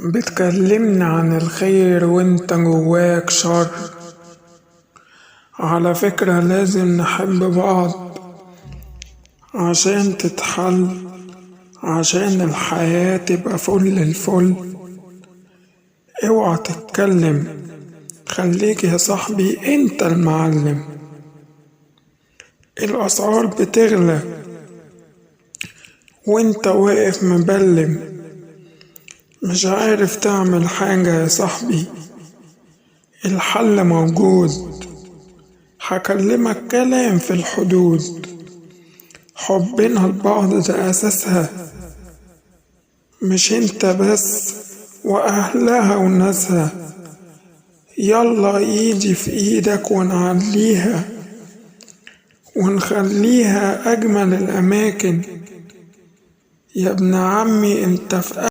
بتكلمني عن الخير وانت جواك شر. على فكرة لازم نحب بعض عشان تتحل، عشان الحياة تبقى فل الفل. اوعى تتكلم، خليك يا صاحبي انت المعلم. الأسعار بتغلى وانت واقف مبلم، مش عارف تعمل حاجة يا صاحبي. الحل موجود، هكلمك كلام في الحدود. حبنا لبعض ده أساسها، مش انت بس وأهلها وناسها. يلا ايدي في ايدك ونعليها ونخليها أجمل الأماكن. يا ابن عمي انت في